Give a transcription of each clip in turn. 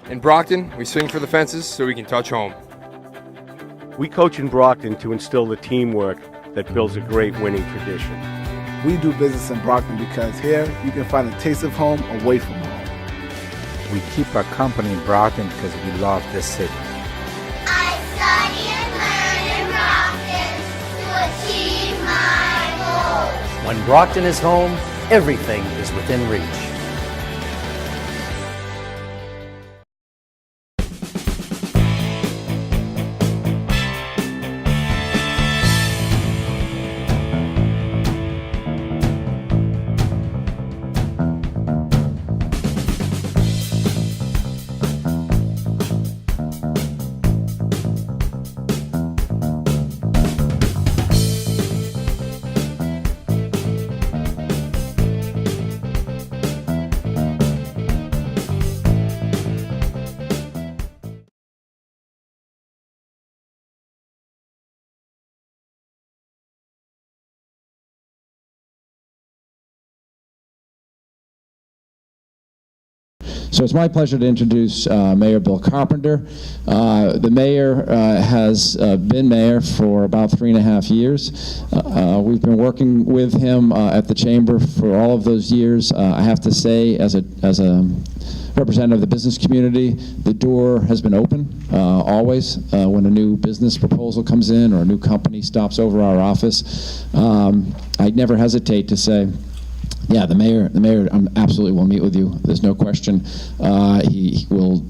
In Brockton, we swing for the fences so we can touch home. We coach in Brockton to instill the teamwork that builds a great winning tradition. We do business in Brockton because here you can find a taste of home away from home. We keep our company in Brockton because we love this city. I study and learn in Brockton to achieve my goals. When Brockton is home, everything is within reach. So it's my pleasure to introduce Mayor Bill Carpenter. The mayor has been mayor for about 3.5 years. We've been working with him at the chamber for all of those years. I have to say, as a representative of the business community, the door has been open always when a new business proposal comes in or a new company stops over our office. I never hesitate to say, yeah, the mayor absolutely will meet with you. There's no question. He will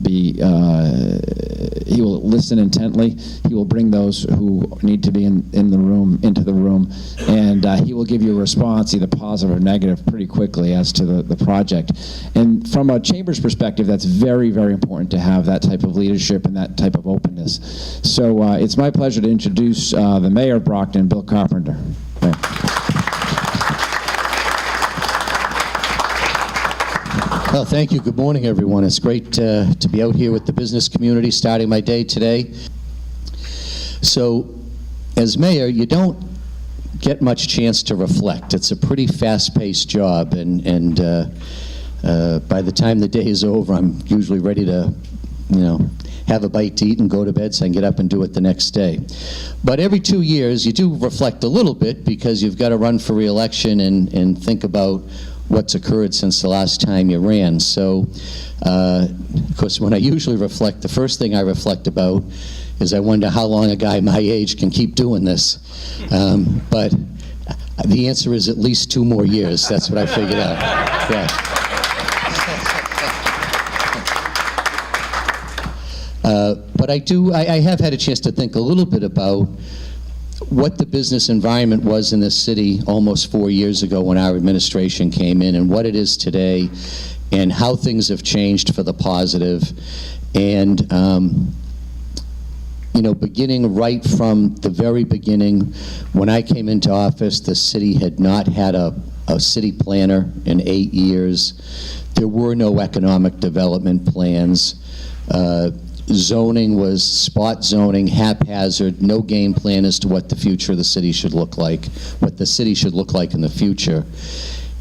listen intently. He will bring those who need to be in the room into the room, and he will give you a response, either positive or negative, pretty quickly as to the project. And from a chamber's perspective, that's very, very important to have that type of leadership and that type of openness. So it's my pleasure to introduce the mayor of Brockton, Bill Carpenter. Well, thank you. Good morning, everyone. It's great to be out here with the business community, starting my day today. So, as mayor, you don't get much chance to reflect. It's a pretty fast-paced job, and by the time the day is over, I'm usually ready to, have a bite to eat and go to bed so I can get up and do it the next day. But every 2 years, you do reflect a little bit because you've got to run for re-election and think about what's occurred since the last time you ran. So, of course, when I usually reflect, the first thing I reflect about is I wonder how long a guy my age can keep doing this. But the answer is at least 2 more years. That's what I figured out. Yeah. But I have had a chance to think a little bit about what the business environment was in this city almost 4 years ago when our administration came in, and what it is today, and how things have changed for the positive. And beginning right from the very beginning, when I came into office, the city had not had a city planner in 8 years. There were no economic development plans. Zoning was spot zoning, haphazard, no game plan as to what the future of the city should look like, what the city should look like in the future.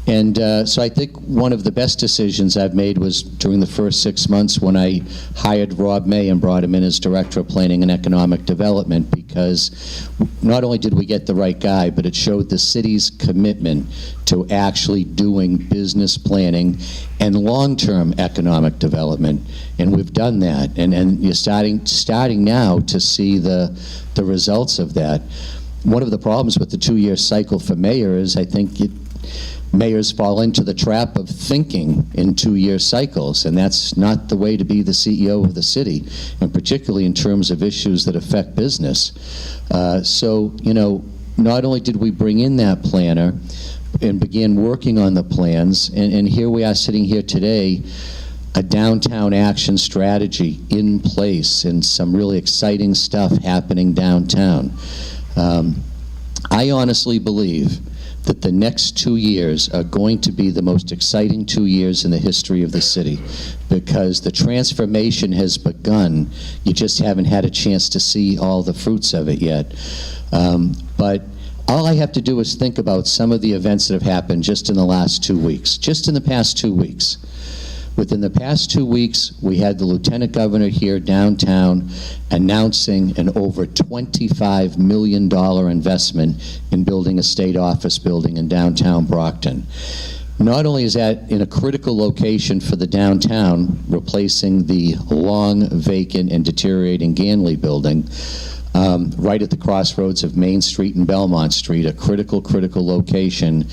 And so I think one of the best decisions I've made was during the first 6 months when I hired Rob May and brought him in as Director of Planning and Economic Development, because not only did we get the right guy, but it showed the city's commitment to actually doing business planning and long-term economic development. And we've done that. And you're starting now to see the results of that. One of the problems with the 2-year cycle for mayor is I think mayors fall into the trap of thinking in 2-year cycles, and that's not the way to be the CEO of the city, and particularly in terms of issues that affect business. So, not only did we bring in that planner and begin working on the plans, and here we are sitting here today, a downtown action strategy in place and some really exciting stuff happening downtown. I honestly believe that the next 2 years are going to be the most exciting 2 years in the history of the city, because the transformation has begun. You just haven't had a chance to see all the fruits of it yet. But all I have to do is think about some of the events that have happened just in the last 2 weeks, just in the past 2 weeks. Within the past 2 weeks, we had the Lieutenant Governor here downtown announcing an over $25 million investment in building a state office building in downtown Brockton. Not only is that in a critical location for the downtown, replacing the long vacant and deteriorating Ganley building, right at the crossroads of Main Street and Belmont Street, a critical location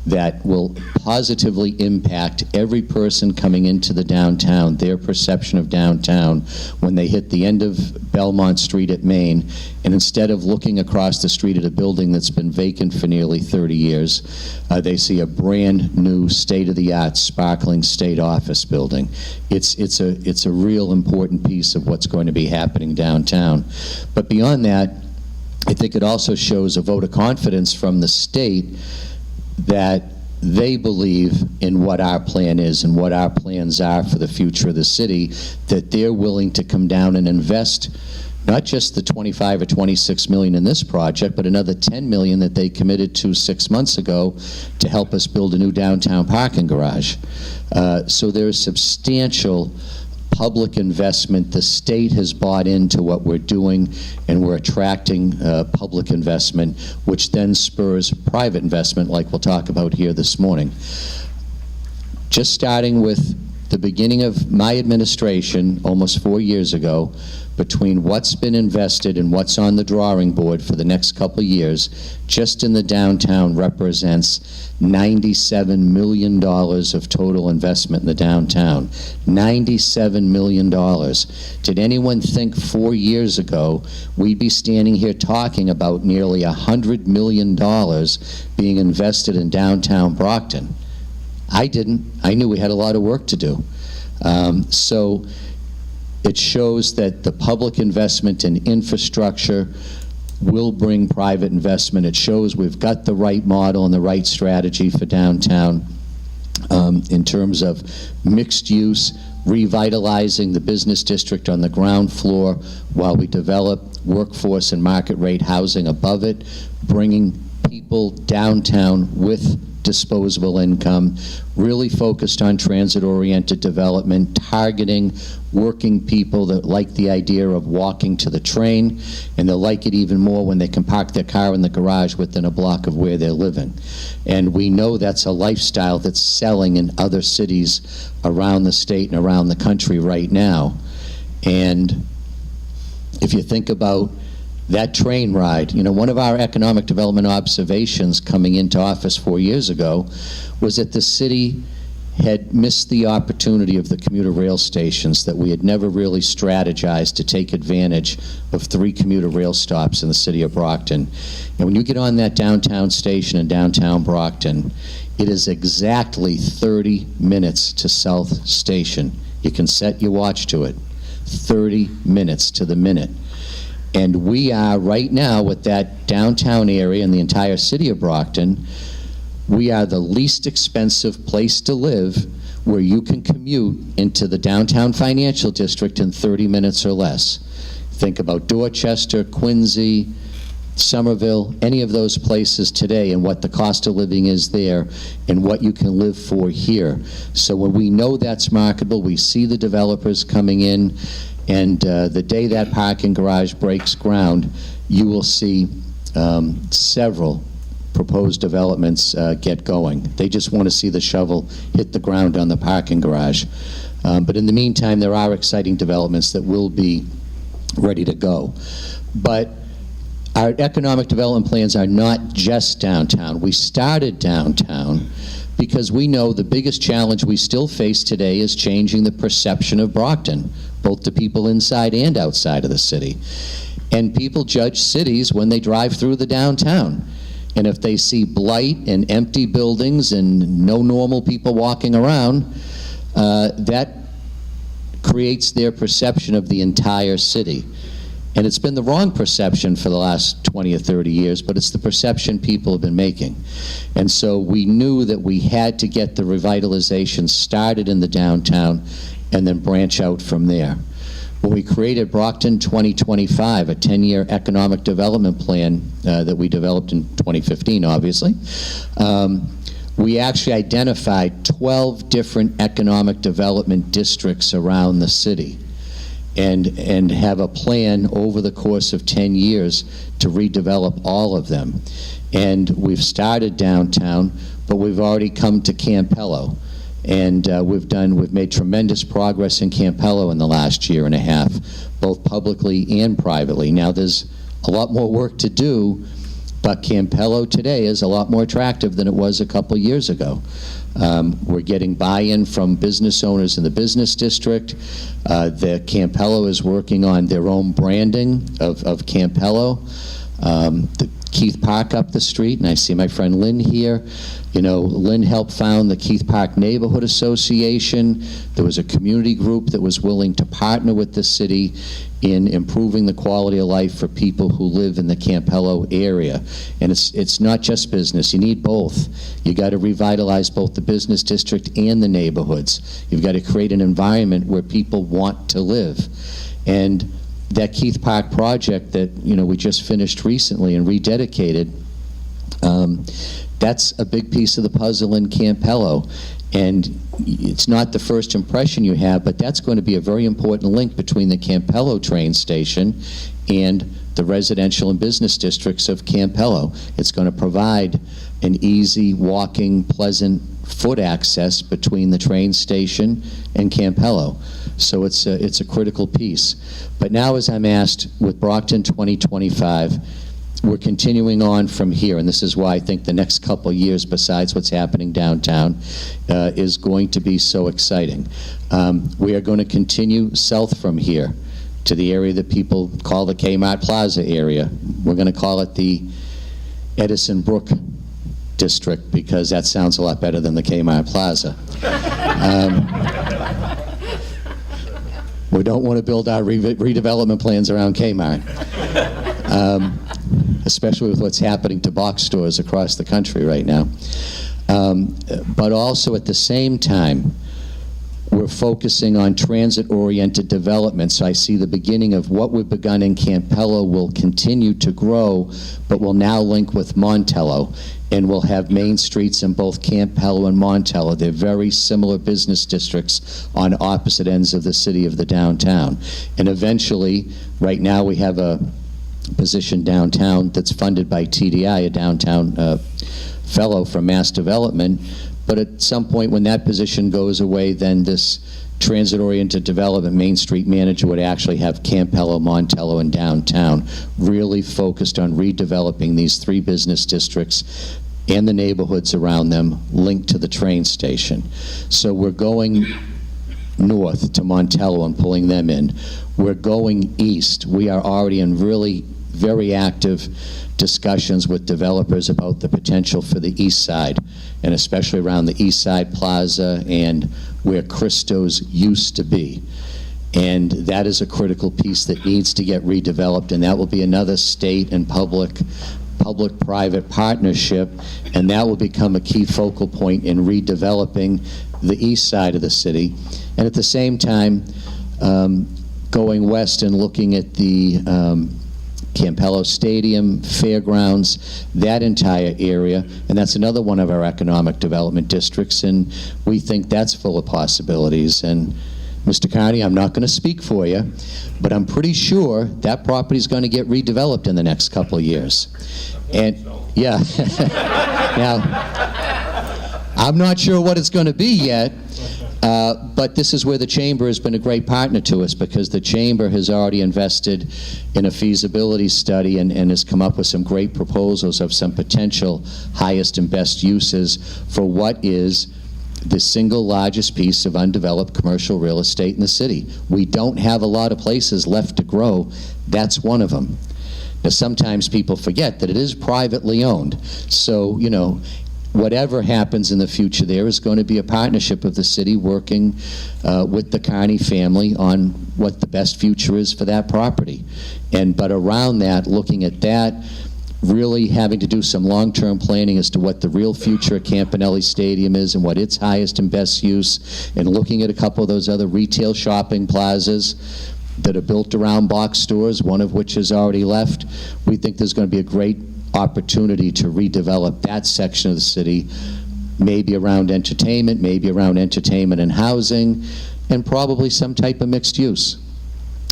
that will positively impact every person coming into the downtown, their perception of downtown when they hit the end of Belmont Street at Main, and instead of looking across the street at a building that's been vacant for nearly 30 years, they see a brand new state-of-the-art sparkling state office building. It's a real important piece of what's going to be happening downtown. But beyond that, I think it also shows a vote of confidence from the state that they believe in what our plan is and what our plans are for the future of the city, that they're willing to come down and invest not just the 25 or 26 million in this project, but another 10 million that they committed to 6 months ago to help us build a new downtown parking garage. So there's substantial public investment. The state has bought into what we're doing, and we're attracting public investment, which then spurs private investment, like we'll talk about here this morning. Just starting with the beginning of my administration, almost 4 years ago, between what's been invested and what's on the drawing board for the next couple of years, just in the downtown represents $97 million of total investment in the downtown. $97 million. Did anyone think 4 years ago we'd be standing here talking about nearly $100 million being invested in downtown Brockton? I didn't. I knew we had a lot of work to do. So it shows that the public investment in infrastructure will bring private investment. It shows we've got the right model and the right strategy for downtown in terms of mixed use, revitalizing the business district on the ground floor while we develop workforce and market rate housing above it, bringing people downtown with disposable income, really focused on transit-oriented development, targeting working people that like the idea of walking to the train, and they'll like it even more when they can park their car in the garage within a block of where they're living. And we know that's a lifestyle that's selling in other cities around the state and around the country right now. And if you think about that train ride, you know, one of our economic development observations coming into office 4 years ago was that the city had missed the opportunity of the commuter rail stations, that we had never really strategized to take advantage of 3 commuter rail stops in the city of Brockton. And when you get on that downtown station in downtown Brockton, it is exactly 30 minutes to South Station. You can set your watch to it. 30 minutes to the minute. And we are right now with that downtown area in the entire city of Brockton, we are the least expensive place to live where you can commute into the downtown financial district in 30 minutes or less. Think about Dorchester, Quincy, Somerville, any of those places today, and what the cost of living is there and what you can live for here. So when we know that's marketable, we see the developers coming in, and the day that parking garage breaks ground, you will see several proposed developments get going. They just want to see the shovel hit the ground on the parking garage. But in the meantime, there are exciting developments that will be ready to go. But our economic development plans are not just downtown. We started downtown because we know the biggest challenge we still face today is changing the perception of Brockton, both to people inside and outside of the city. And people judge cities when they drive through the downtown. And if they see blight and empty buildings and no normal people walking around, that creates their perception of the entire city. And it's been the wrong perception for the last 20 or 30 years, but it's the perception people have been making. And so we knew that we had to get the revitalization started in the downtown and then branch out from there. When we created Brockton 2025, a 10-year economic development plan that we developed in 2015, obviously, we actually identified 12 different economic development districts around the city, and have a plan over the course of 10 years to redevelop all of them. And we've started downtown, but we've already come to Campello. And we've made tremendous progress in Campello in the last year and a half, both publicly and privately. Now there's a lot more work to do, but Campello today is a lot more attractive than it was a couple years ago. We're getting buy-in from business owners in the business district. The Campello is working on their own branding of Campello. The Keith Park up the street, and I see my friend Lynn here. You know, Lynn helped found the Keith Park Neighborhood Association. There was a community group that was willing to partner with the city in improving the quality of life for people who live in the Campello area. And it's not just business, you need both. You got to revitalize both the business district and the neighborhoods. You've got to create an environment where people want to live. And that Keith Park project that, you know, we just finished recently and rededicated, that's a big piece of the puzzle in Campello. And it's not the first impression you have, but that's going to be a very important link between the Campello train station and the residential and business districts of Campello. It's going to provide an easy, walking, pleasant foot access between the train station and Campello. So it's a critical piece. But now, as I'm asked, with Brockton 2025, we're continuing on from here, and this is why I think the next couple of years, besides what's happening downtown, is going to be so exciting. We are going to continue south from here to the area that people call the Kmart Plaza area. We're going to call it the Edison Brook District, because that sounds a lot better than the Kmart Plaza. We don't want to build our redevelopment plans around Kmart. Especially with what's happening to box stores across the country right now. But also at the same time, we're focusing on transit-oriented development. So I see the beginning of what we've begun in Campello will continue to grow, but will now link with Montello. And we'll have main streets in both Campello and Montello. They're very similar business districts on opposite ends of the city of the downtown. And eventually, right now we have a position downtown that's funded by TDI, a downtown fellow from Mass Development. But at some point when that position goes away, then this transit-oriented development Main Street manager would actually have Campello, Montello, and downtown really focused on redeveloping these three business districts and the neighborhoods around them linked to the train station. So we're going north to Montello and pulling them in. We're going east. We are already in really very active discussions with developers about the potential for the east side, and especially around the East Side Plaza and where Christo's used to be. And that is a critical piece that needs to get redeveloped, and that will be another state and public-private partnership, and that will become a key focal point in redeveloping the east side of the city. And at the same time, going west and looking at the Campello Stadium, Fairgrounds, that entire area, and that's another one of our economic development districts, and we think that's full of possibilities. And Mr. Carney, I'm not going to speak for you, but I'm pretty sure that property is going to get redeveloped in the next couple of years. And yeah, now I'm not sure what it's going to be yet. But this is where the Chamber has been a great partner to us, because the Chamber has already invested in a feasibility study and has come up with some great proposals of some potential highest and best uses for what is the single largest piece of undeveloped commercial real estate in the city. We don't have a lot of places left to grow. That's one of them. Now, sometimes people forget that it is privately owned. So, you know, whatever happens in the future, there is going to be a partnership of the city working with the Carney family on what the best future is for that property. But around that, looking at that, really having to do some long-term planning as to what the real future of Campanelli Stadium is and what its highest and best use, and looking at a couple of those other retail shopping plazas that are built around box stores, one of which has already left. We think there's going to be a great opportunity to redevelop that section of the city maybe around entertainment and housing, and probably some type of mixed use,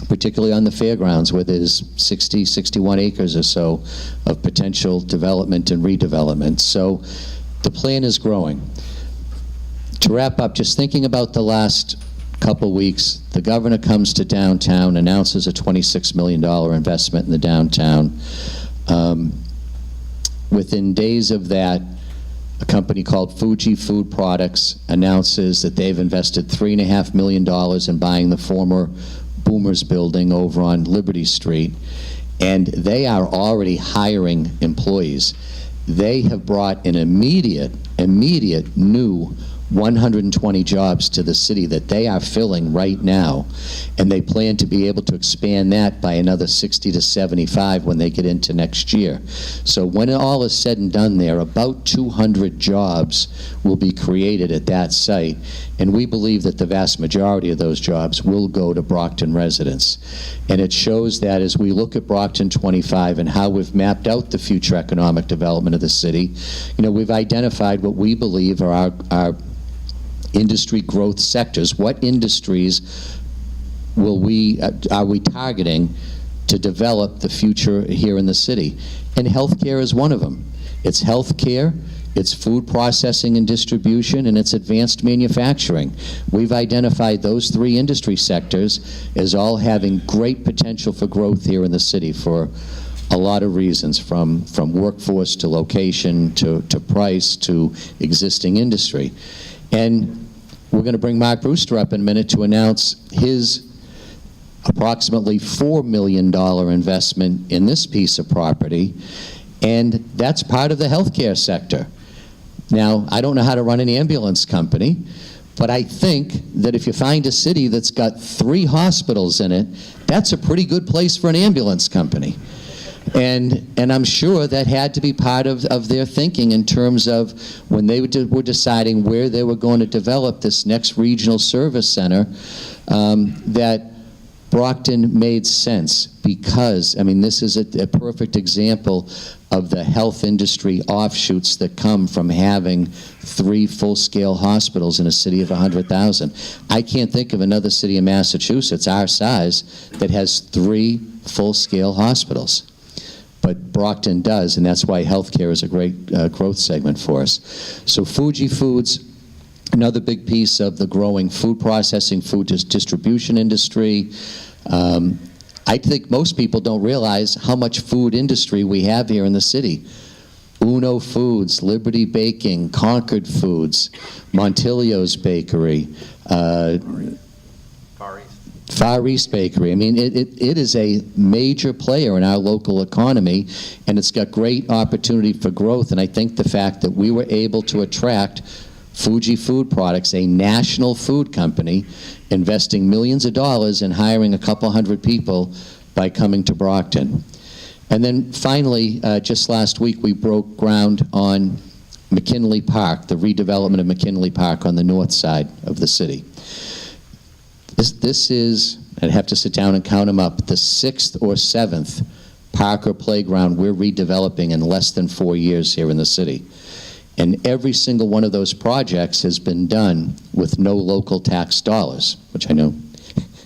particularly on the fairgrounds where there's 61 acres or so of potential development and redevelopment. So the plan is growing. To wrap up, just thinking about the last couple weeks, the governor comes to downtown, announces a $26 million investment in the downtown. Within days of that, a company called Fuji Food Products announces that they've invested $3.5 million in buying the former Boomers building over on Liberty Street, and they are already hiring employees. They have brought an immediate new 120 jobs to the city that they are filling right now, and they plan to be able to expand that by another 60 to 75 when they get into next year. So when it all is said and done there, about 200 jobs will be created at that site, and we believe that the vast majority of those jobs will go to Brockton residents. And it shows that as we look at Brockton 25 and how we've mapped out the future economic development of the city, we've identified what we believe are our industry growth sectors. What industries are we targeting to develop the future here in the city? And healthcare is one of them. It's healthcare, it's food processing and distribution, and it's advanced manufacturing. We've identified those three industry sectors as all having great potential for growth here in the city for a lot of reasons, from workforce to location to price to existing industry. And we're going to bring Mark Brewster up in a minute to announce his approximately $4 million investment in this piece of property, and that's part of the healthcare sector. Now, I don't know how to run an ambulance company, but I think that if you find a city that's got 3 hospitals in it, that's a pretty good place for an ambulance company. And I'm sure that had to be part of their thinking in terms of when they were deciding where they were going to develop this next regional service center, that Brockton made sense because, this is a perfect example of the health industry offshoots that come from having 3 full-scale hospitals in a city of 100,000. I can't think of another city in Massachusetts our size that has 3 full-scale hospitals. But Brockton does, and that's why healthcare is a great growth segment for us. So Fuji Foods, another big piece of the growing food processing, food distribution industry. I think most people don't realize how much food industry we have here in the city. Uno Foods, Liberty Baking, Concord Foods, Montilio's Bakery, Far East Bakery. It is a major player in our local economy, and it's got great opportunity for growth. And I think the fact that we were able to attract Fuji Food Products, a national food company, investing millions of dollars and hiring a couple hundred people by coming to Brockton. And then finally, just last week, we broke ground on McKinley Park, the redevelopment of McKinley Park on the north side of the city. This is, I'd have to sit down and count them up, the 6th or 7th park or playground we're redeveloping in less than 4 years here in the city. And every single one of those projects has been done with no local tax dollars, which I know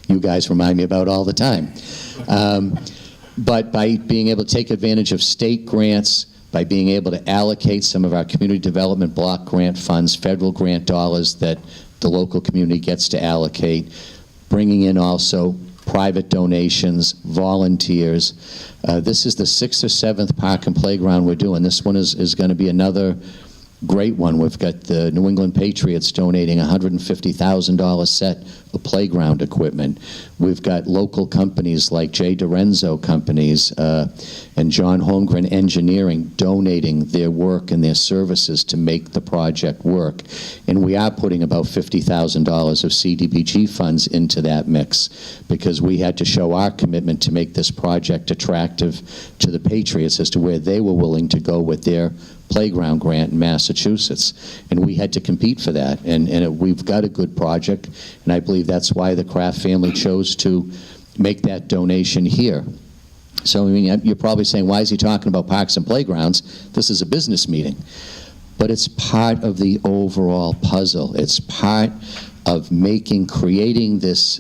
you guys remind me about all the time. But by being able to take advantage of state grants, by being able to allocate some of our community development block grant funds, federal grant dollars that the local community gets to allocate, bringing in also private donations, volunteers. This is the 6th or 7th park and playground we're doing. This one is going to be another great one. We've got the New England Patriots donating a $150,000 set of playground equipment. We've got local companies like J. Dorenzo Companies and John Holmgren Engineering donating their work and their services to make the project work. And we are putting about $50,000 of CDBG funds into that mix because we had to show our commitment to make this project attractive to the Patriots as to where they were willing to go with their playground grant in Massachusetts, and we had to compete for that, and we've got a good project, and I believe that's why the Kraft family chose to make that donation here. So you're probably saying, why is he talking about parks and playgrounds? This is a business meeting. but it's part of the overall puzzle. It's part of creating this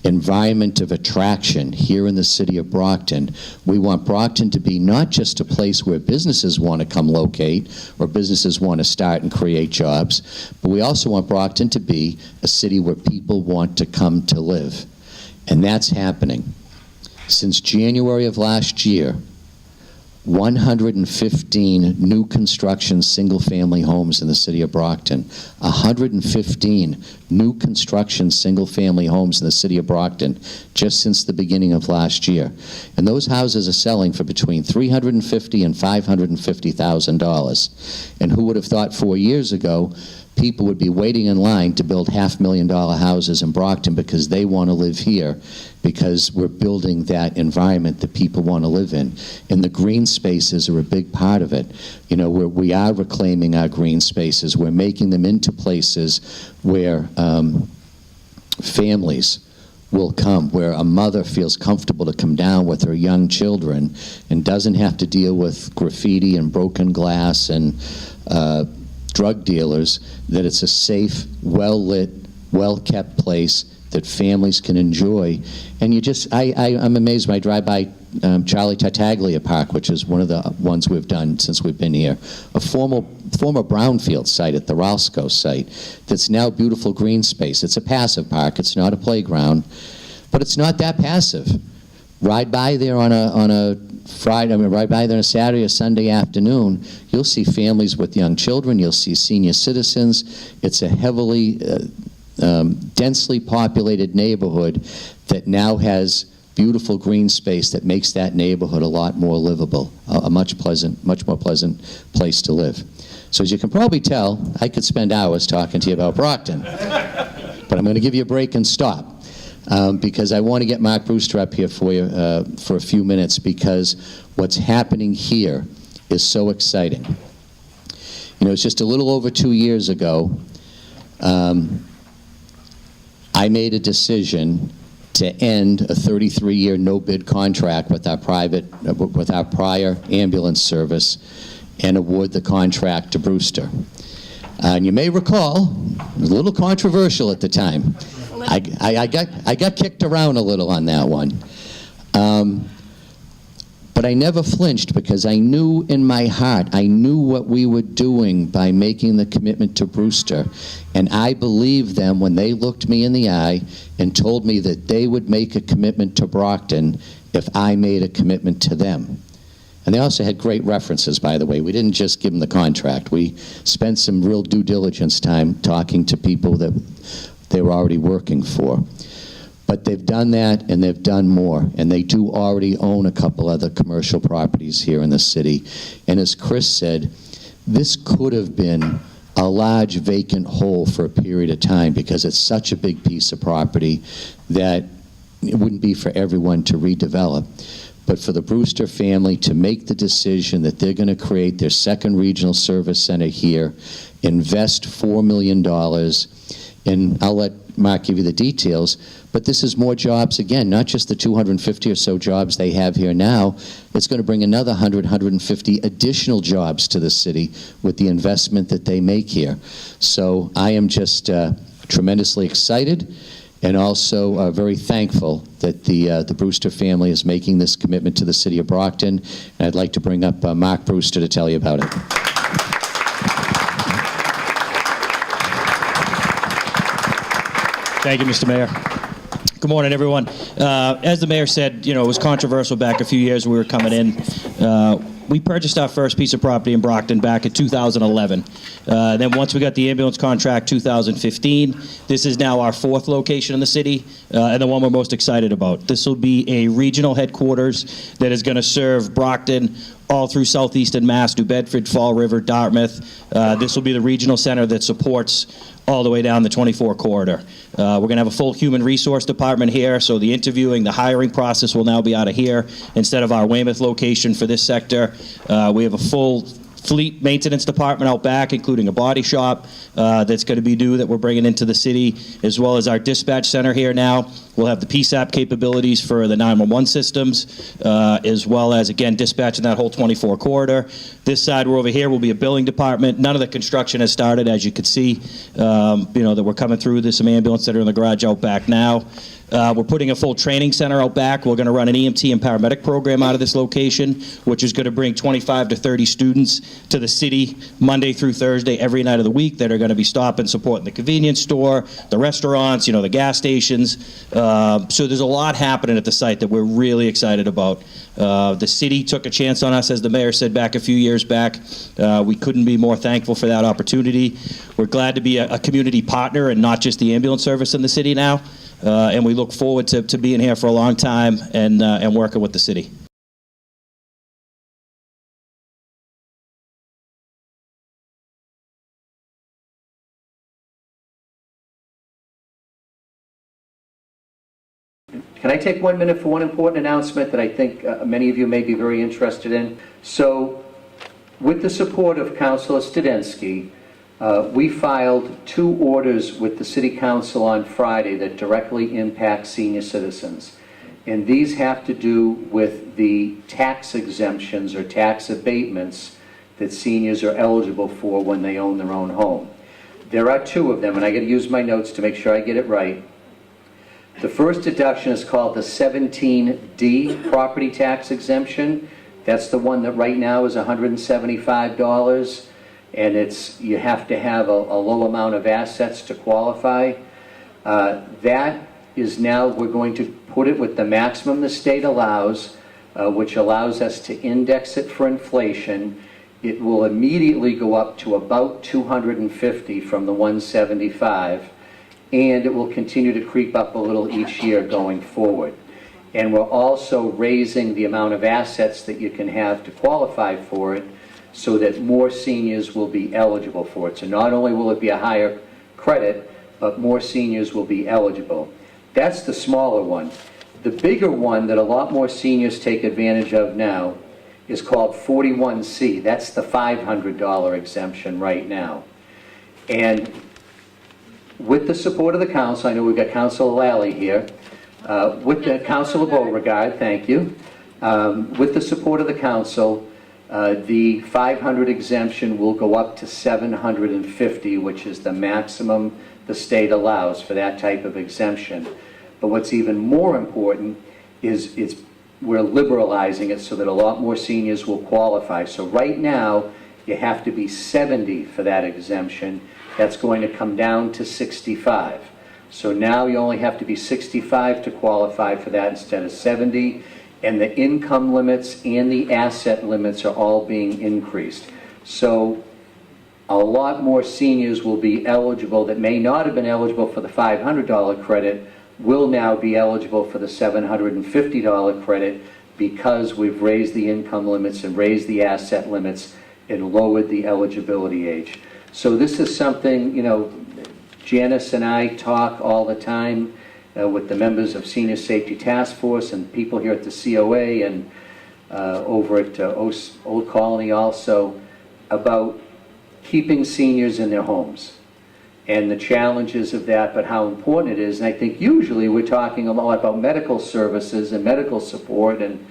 environment of attraction here in the city of Brockton. We want Brockton to be not just a place where businesses want to come locate or businesses want to start and create jobs, but we also want Brockton to be a city where people want to come to live. And that's happening. Since January of last year, 115 new construction single-family homes in the city of Brockton. 115 new construction single-family homes in the city of Brockton just since the beginning of last year. And those houses are selling for between $350,000 and $550,000. And who would have thought 4 years ago people would be waiting in line to build $500,000 houses in Brockton because they want to live here, because we're building that environment that people want to live in. And the green spaces are a big part of it. You know, we are reclaiming our green spaces. We're making them into places where families will come, where a mother feels comfortable to come down with her young children and doesn't have to deal with graffiti and broken glass and drug dealers, that it's a safe, well-lit, well-kept place that families can enjoy. And I'm amazed when I drive by Charlie Tartaglia Park, which is one of the ones we've done since we've been here, a former brownfield site at the Ralsco site that's now beautiful green space. It's a passive park, it's not a playground, but it's not that passive. Ride by there on a Friday, ride by there on a Saturday or Sunday afternoon, you'll see families with young children, you'll see senior citizens. It's a heavily, densely populated neighborhood that now has beautiful green space that makes that neighborhood a lot more livable, a much more pleasant place to live. So as you can probably tell, I could spend hours talking to you about Brockton, but I'm going to give you a break and stop. Because I want to get Mark Brewster up here for you for a few minutes, because what's happening here is so exciting. You know, it's just a little over 2 years ago, I made a decision to end a 33-year no-bid contract with our prior ambulance service and award the contract to Brewster. And you may recall, it was a little controversial at the time. I got kicked around a little on that one. But I never flinched, because I knew in my heart, I knew what we were doing by making the commitment to Brewster. And I believed them when they looked me in the eye and told me that they would make a commitment to Brockton if I made a commitment to them. And they also had great references, by the way. We didn't just give them the contract. We spent some real due diligence time talking to people that they were already working for. But they've done that, and they've done more, and they do already own a couple other commercial properties here in the city. And as Chris said, this could have been a large vacant hole for a period of time, because it's such a big piece of property that it wouldn't be for everyone to redevelop. But for the Brewster family to make the decision that they're going to create their second regional service center here, invest $4 million, and I'll let Mark give you the details, but this is more jobs again, not just the 250 or so jobs they have here now. It's going to bring another 100, 150 additional jobs to the city with the investment that they make here. So I am just tremendously excited, and also very thankful that the Brewster family is making this commitment to the city of Brockton. And I'd like to bring up Mark Brewster to tell you about it. Thank you, Mr. Mayor. Good morning, everyone. As the mayor said, you know, it was controversial back a few years when we were coming in. We purchased our first piece of property in Brockton back in 2011. Then once we got the ambulance contract, 2015, this is now our fourth location in the city, and the one we're most excited about. This will be a regional headquarters that is going to serve Brockton all through southeastern Mass, New Bedford, Fall River, Dartmouth. This will be the regional center that supports all the way down the 24 corridor. We're going to have a full human resource department here, so the interviewing, the hiring process will now be out of here instead of our Weymouth location for this sector. We have a full fleet maintenance department out back, including a body shop that's going to be new that we're bringing into the city, as well as our dispatch center here now. We'll have the PSAP capabilities for the 911 systems, as well as, again, dispatching that whole 24 corridor. This side, we're over here, will be a billing department. None of the construction has started, as you can see, that we're coming through. There's some ambulance that are in the garage out back now. We're putting a full training center out back. We're going to run an EMT and paramedic program out of this location, which is going to bring 25 to 30 students to the city Monday through Thursday every night of the week that are going to be stopping, supporting the convenience store, the restaurants, the gas stations. So there's a lot happening at the site that we're really excited about. The city took a chance on us, as the mayor said back a few years back. We couldn't be more thankful for that opportunity. We're glad to be a community partner and not just the ambulance service in the city now. And we look forward to being here for a long time and working with the city. Can I take 1 minute for one important announcement that I think many of you may be very interested in? So, with the support of Councilor Studensky, we filed 2 orders with the City Council on Friday that directly impact senior citizens. And these have to do with the tax exemptions or tax abatements that seniors are eligible for when they own their own home. There are 2 of them, and I got to use my notes to make sure I get it right. The first deduction is called the 17D property tax exemption. That's the one that right now is $175, and you have to have a low amount of assets to qualify. That is now, we're going to put it with the maximum the state allows, which allows us to index it for inflation. It will immediately go up to about $250 from the $175. And it will continue to creep up a little each year going forward. And we're also raising the amount of assets that you can have to qualify for it so that more seniors will be eligible for it. So not only will it be a higher credit, but more seniors will be eligible. That's the smaller one. The bigger one that a lot more seniors take advantage of now is called 41C. That's the $500 exemption right now. And with the support of the council, I know we've got Councilor Lally here, with the Councilor Beauregard, thank you. With the support of the council, the 500 exemption will go up to 750, which is the maximum the state allows for that type of exemption. But what's even more important is we're liberalizing it so that a lot more seniors will qualify. So right now, you have to be 70 for that exemption. That's going to come down to 65. So now you only have to be 65 to qualify for that instead of 70. And the income limits and the asset limits are all being increased. So a lot more seniors will be eligible that may not have been eligible for the $500 credit will now be eligible for the $750 credit because we've raised the income limits and raised the asset limits and lowered the eligibility age. So this is something, Janice and I talk all the time with the members of Senior Safety Task Force and people here at the COA and over at Old Colony also about keeping seniors in their homes and the challenges of that, but how important it is. And I think usually we're talking a lot about medical services and medical support, and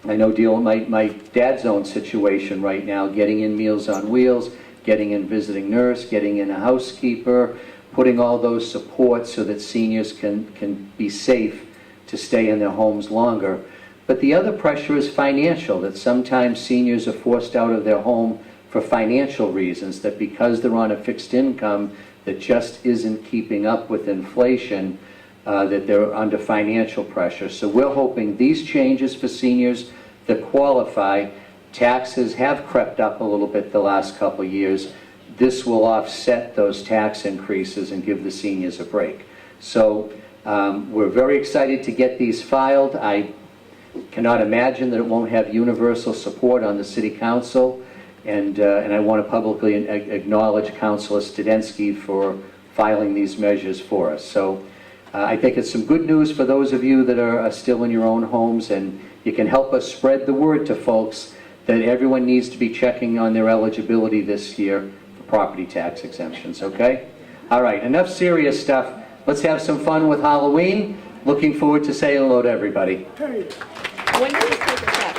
I know dealing with my dad's own situation right now, getting in Meals on Wheels, getting in visiting nurse, getting in a housekeeper, putting all those supports so that seniors can be safe to stay in their homes longer. But the other pressure is financial, that sometimes seniors are forced out of their home for financial reasons, that because they're on a fixed income that just isn't keeping up with inflation, that they're under financial pressure. So we're hoping these changes for seniors that qualify, taxes have crept up a little bit the last couple of years. This will offset those tax increases and give the seniors a break. So we're very excited to get these filed. I cannot imagine that it won't have universal support on the City Council. And I want to publicly acknowledge Councilor Studensky for filing these measures for us. So I think it's some good news for those of you that are still in your own homes, and you can help us spread the word to folks that everyone needs to be checking on their eligibility this year for property tax exemptions, okay? All right, enough serious stuff. Let's have some fun with Halloween. Looking forward to saying hello to everybody. When do we take a check?